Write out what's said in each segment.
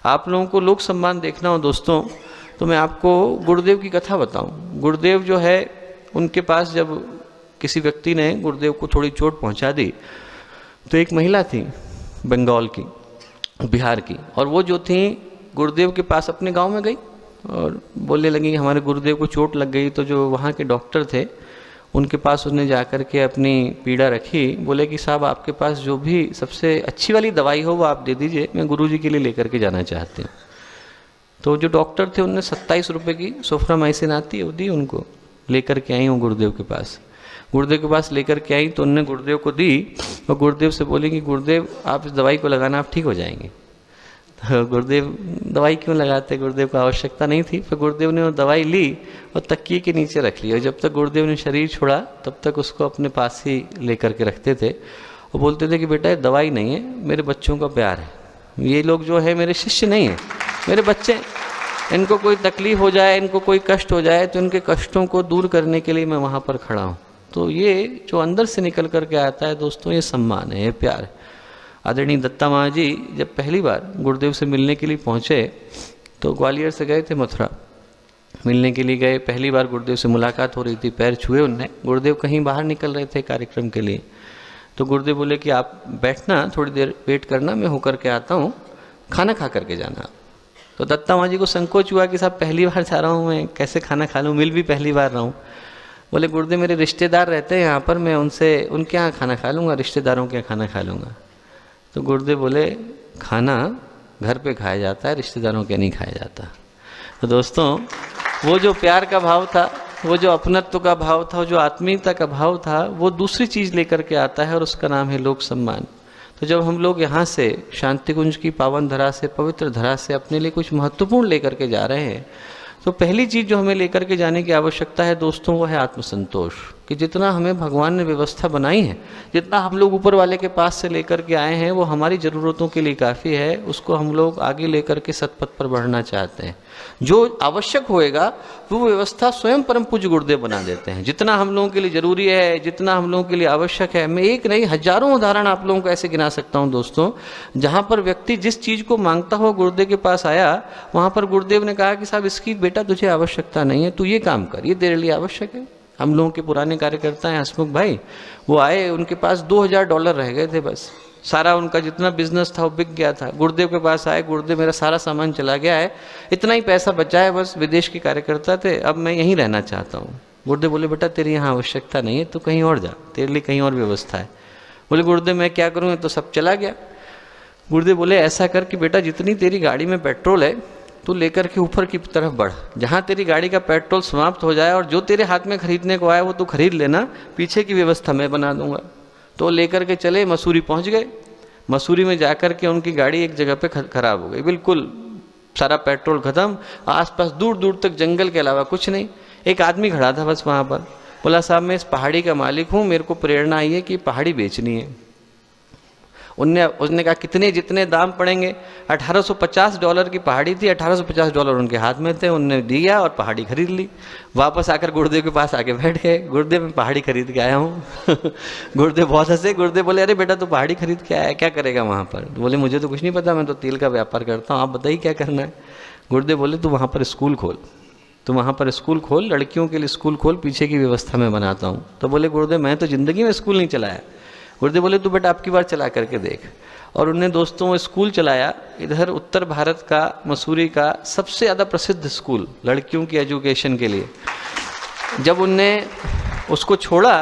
आप लोगों को लोक सम्मान देखना हो दोस्तों, तो मैं आपको गुरुदेव की कथा बताऊं। गुरुदेव जो है, उनके पास जब किसी व्यक्ति ने गुरुदेव को थोड़ी चोट पहुंचा दी, तो एक महिला थी बंगाल की, बिहार की, और वो जो थी गुरुदेव के पास अपने गांव में गई और बोलने लगी हमारे गुरुदेव को चोट लग गई। तो जो वहाँ के डॉक्टर थे उनके पास उसने जाकर के अपनी पीड़ा रखी। बोले कि साहब आपके पास जो भी सबसे अच्छी वाली दवाई हो वो आप दे दीजिए, मैं गुरुजी के लिए लेकर के जाना चाहती हूँ। तो जो डॉक्टर थे उनने 27 रुपये की सोफ्रामाइसिन आती है वो दी उनको, लेकर के आई हूँ गुरुदेव के पास। गुरुदेव के पास लेकर के आई तो उनने गुरुदेव को दी और गुरुदेव से बोली कि गुरुदेव आप इस दवाई को लगाना, आप ठीक हो जाएंगे। तो गुरुदेव दवाई क्यों लगाते, गुरुदेव को आवश्यकता नहीं थी। फिर गुरुदेव ने वो दवाई ली और तकिए के नीचे रख ली, और जब तक गुरुदेव ने शरीर छोड़ा तब तक उसको अपने पास ही लेकर के रखते थे और बोलते थे कि बेटा ये दवाई नहीं है, मेरे बच्चों का प्यार है, ये लोग जो है मेरे शिष्य नहीं है, मेरे बच्चे, इनको कोई तकलीफ हो जाए, इनको कोई कष्ट हो जाए तो इनके कष्टों को दूर करने के लिए मैं वहाँ पर खड़ा हूँ। तो ये जो अंदर से निकल करके आता है दोस्तों, ये सम्मान है, ये प्यार है। आदरणीय दत्ता महाराज जी जब पहली बार गुरुदेव से मिलने के लिए पहुँचे तो ग्वालियर से गए थे मथुरा, मिलने के लिए गए। पहली बार गुरुदेव से मुलाकात हो रही थी, पैर छुए उनने। गुरुदेव कहीं बाहर निकल रहे थे कार्यक्रम के लिए, तो गुरुदेव बोले कि आप बैठना, थोड़ी देर वेट करना, मैं होकर के आता हूँ, खाना खा करके जाना। तो दत्ता महाराज जी को संकोच हुआ कि साहब पहली बार जा रहा हूँ, मैं कैसे खाना खा लूँ, मिल भी पहली बार रहा हूँ। बोले गुरुदेव मेरे रिश्तेदार रहते हैं यहाँ पर, मैं उनके यहाँ खाना खा लूँगा, रिश्तेदारों के यहाँ खाना खा लूँगा। तो गुरुदेव बोले खाना घर पे खाया जाता है, रिश्तेदारों के नहीं खाया जाता। तो दोस्तों वो जो प्यार का भाव था, वो जो अपनत्व का भाव था, वो जो आत्मीयता का भाव था, वो दूसरी चीज़ लेकर के आता है और उसका नाम है लोक सम्मान। तो जब हम लोग यहाँ से शांति कुंज की पावन धरा से, पवित्र धरा से अपने लिए कुछ महत्वपूर्ण लेकर के जा रहे हैं, तो पहली चीज़ जो हमें लेकर के जाने की आवश्यकता है दोस्तों, वो है आत्मसंतोष। कि जितना हमें भगवान ने व्यवस्था बनाई है, जितना हम लोग ऊपर वाले के पास से लेकर के आए हैं, वो हमारी ज़रूरतों के लिए काफ़ी है। उसको हम लोग आगे लेकर के सतपथ पर बढ़ना चाहते हैं। जो आवश्यक होएगा वो व्यवस्था स्वयं परम पूज्य गुरुदेव बना देते हैं। जितना हम लोगों के लिए ज़रूरी है, जितना हम लोगों के लिए आवश्यक है, मैं एक नहीं हजारों उदाहरण आप लोगों को ऐसे गिना सकता हूँ दोस्तों, जहाँ पर व्यक्ति जिस चीज़ को मांगता हो गुरुदेव के पास आया, वहाँ पर गुरुदेव ने कहा कि साहब इसकी बेटा तुझे आवश्यकता नहीं है, तू ये काम कर, ये तेरे लिए आवश्यक है। हम लोगों के पुराने कार्यकर्ता हैं हसमुख भाई, वो आए, उनके पास $2000 रह गए थे, बस सारा उनका जितना बिजनेस था वो बिक गया था। गुरुदेव के पास आए, गुरुदेव मेरा सारा सामान चला गया है, इतना ही पैसा बचा है, बस विदेश के कार्यकर्ता थे, अब मैं यहीं रहना चाहता हूँ। गुरुदेव बोले बेटा तेरी यहाँ आवश्यकता नहीं है, तो कहीं और जा, तेरे लिए कहीं और व्यवस्था है। बोले गुरुदेव मैं क्या करूँ, तो सब चला गया। गुरुदेव बोले ऐसा कर कि बेटा जितनी तेरी गाड़ी में पेट्रोल है तू लेकर के ऊपर की तरफ बढ़, जहाँ तेरी गाड़ी का पेट्रोल समाप्त हो जाए और जो तेरे हाथ में खरीदने को आए वो तू खरीद लेना, पीछे की व्यवस्था मैं बना दूंगा। तो लेकर के चले, मसूरी पहुँच गए। मसूरी में जाकर के उनकी गाड़ी एक जगह पे खराब हो गई, बिल्कुल सारा पेट्रोल खत्म, आसपास दूर दूर तक जंगल के अलावा कुछ नहीं। एक आदमी खड़ा था बस वहाँ पर, बोला साहब मैं इस पहाड़ी का मालिक हूँ, मेरे को प्रेरणा आई है कि पहाड़ी बेचनी है। उसने कहा कितने, जितने दाम पड़ेंगे। $1850 की पहाड़ी थी, $1850 उनके हाथ में थे, उनने दिया और पहाड़ी खरीद ली। वापस आकर गुरुदेव के पास आके बैठ गए, गुरुदेव मैं पहाड़ी खरीद के आया हूँ। गुरुदेव बहुत हंसे। गुरुदेव बोले अरे बेटा तू पहाड़ी खरीद के आया, क्या करेगा वहाँ पर? बोले मुझे तो कुछ नहीं पता, मैं तो तेल का व्यापार करता हूँ, आप बताइए क्या करना है। गुरुदेव बोले तू वहाँ पर स्कूल खोल, तो वहाँ पर स्कूल खोल, लड़कियों के लिए स्कूल खोल, पीछे की व्यवस्था मैं बनाता हूँ। तो बोले गुरुदेव मैं तो ज़िंदगी में स्कूल नहीं चलाया। गुरुदेव बोले तू बेटा आपकी बार चला करके देख। और उन्हें दोस्तों वो स्कूल चलाया, इधर उत्तर भारत का मसूरी का सबसे ज़्यादा प्रसिद्ध स्कूल लड़कियों की एजुकेशन के लिए। जब उनने उसको छोड़ा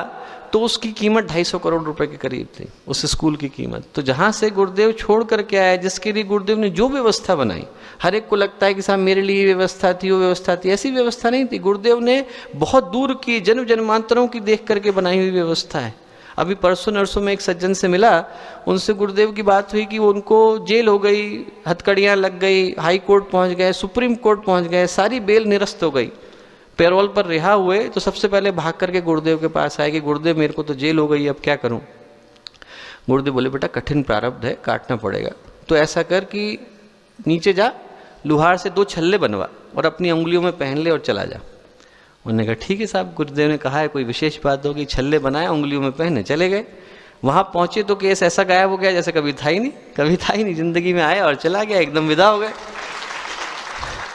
तो उसकी कीमत 250 करोड़ रुपए के करीब थी, उस स्कूल की कीमत। तो जहाँ से गुरुदेव छोड़ करके आए, जिसके लिए गुरुदेव ने जो व्यवस्था बनाई, हर एक को लगता है कि साहब मेरे लिए ये व्यवस्था थी, वो व्यवस्था थी, ऐसी व्यवस्था नहीं थी। गुरुदेव ने बहुत दूर की जन्म जन्मांतरों की देख करके बनाई हुई व्यवस्था है। अभी परसों नरसों में एक सज्जन से मिला, उनसे गुरुदेव की बात हुई कि उनको जेल हो गई, हथकड़ियाँ लग गई, हाई कोर्ट पहुँच गए, सुप्रीम कोर्ट पहुँच गए, सारी बेल निरस्त हो गई, पैरोल पर रिहा हुए। तो सबसे पहले भाग करके गुरुदेव के पास आए कि गुरुदेव मेरे को तो जेल हो गई, अब क्या करूं? गुरुदेव बोले बेटा कठिन प्रारब्ध है, काटना पड़ेगा। तो ऐसा कर कि नीचे जा, लुहार से 2 छल्ले बनवा और अपनी उंगलियों में पहन ले और चला जा। उन्होंने कहा ठीक है साहब, गुरुदेव ने कहा है, कोई विशेष बात होगी। छल्ले बनाए, उंगलियों में पहने, चले गए। वहाँ पहुँचे तो केस ऐसा गायब हो गया जैसे कभी था ही नहीं, कभी था ही नहीं, जिंदगी में आया और चला गया, एकदम विदा हो गए।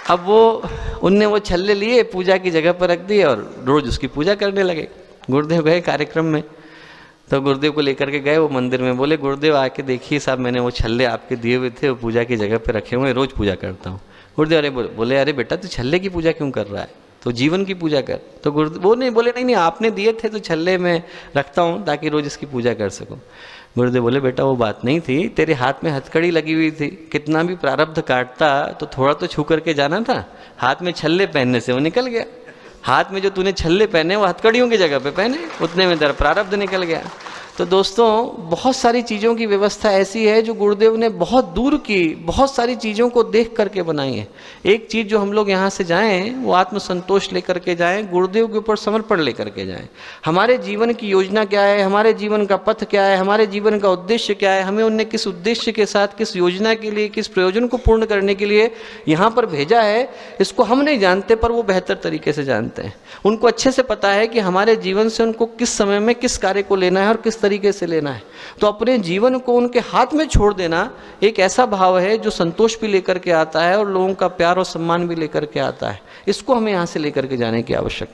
अब उनने वो छल्ले लिए, पूजा की जगह पर रख दिए और रोज उसकी पूजा करने लगे। गुरुदेव गए कार्यक्रम में, तो गुरुदेव को लेकर के गए वो मंदिर में, बोले गुरुदेव आके देखिए साहब, मैंने वो छल्ले आपके दिए हुए थे वो पूजा की जगह पे रखे हुए, रोज़ पूजा करता हूँ। गुरुदेव अरे बोले अरे बेटा तू छल्ले की पूजा क्यों कर रहा है, तो जीवन की पूजा कर। तो गुरुदेव वो नहीं बोले, नहीं आपने दिए थे तो छल्ले में रखता हूँ ताकि रोज़ इसकी पूजा कर सकूँ। गुरुदेव बोले बेटा वो बात नहीं थी, तेरे हाथ में हथकड़ी लगी हुई थी, कितना भी प्रारब्ध काटता तो थोड़ा तो छू करके जाना था, हाथ में छल्ले पहनने से वो निकल गया। हाथ में जो तूने छल्ले पहने वो हथकड़ियों की जगह पे पहने, उतने में तेरा प्रारब्ध निकल गया। तो दोस्तों बहुत सारी चीज़ों की व्यवस्था ऐसी है जो गुरुदेव ने बहुत दूर की, बहुत सारी चीज़ों को देख करके बनाई है। एक चीज़ जो हम लोग यहाँ से जाएं वो आत्मसंतोष लेकर के जाएं, गुरुदेव के ऊपर समर्पण लेकर के जाएं। हमारे जीवन की योजना क्या है, हमारे जीवन का पथ क्या है, हमारे जीवन का उद्देश्य क्या है, हमें उनने किस उद्देश्य के साथ, किस योजना के लिए, किस प्रयोजन को पूर्ण करने के लिए यहाँ पर भेजा है, इसको हम नहीं जानते पर वो बेहतर तरीके से जानते हैं। उनको अच्छे से पता है कि हमारे जीवन से उनको किस समय में किस कार्य को लेना है और किस तरीके से लेना है। तो अपने जीवन को उनके हाथ में छोड़ देना एक ऐसा भाव है जो संतोष भी लेकर के आता है और लोगों का प्यार और सम्मान भी लेकर के आता है। इसको हमें यहाँ से लेकर के जाने की आवश्यकता है।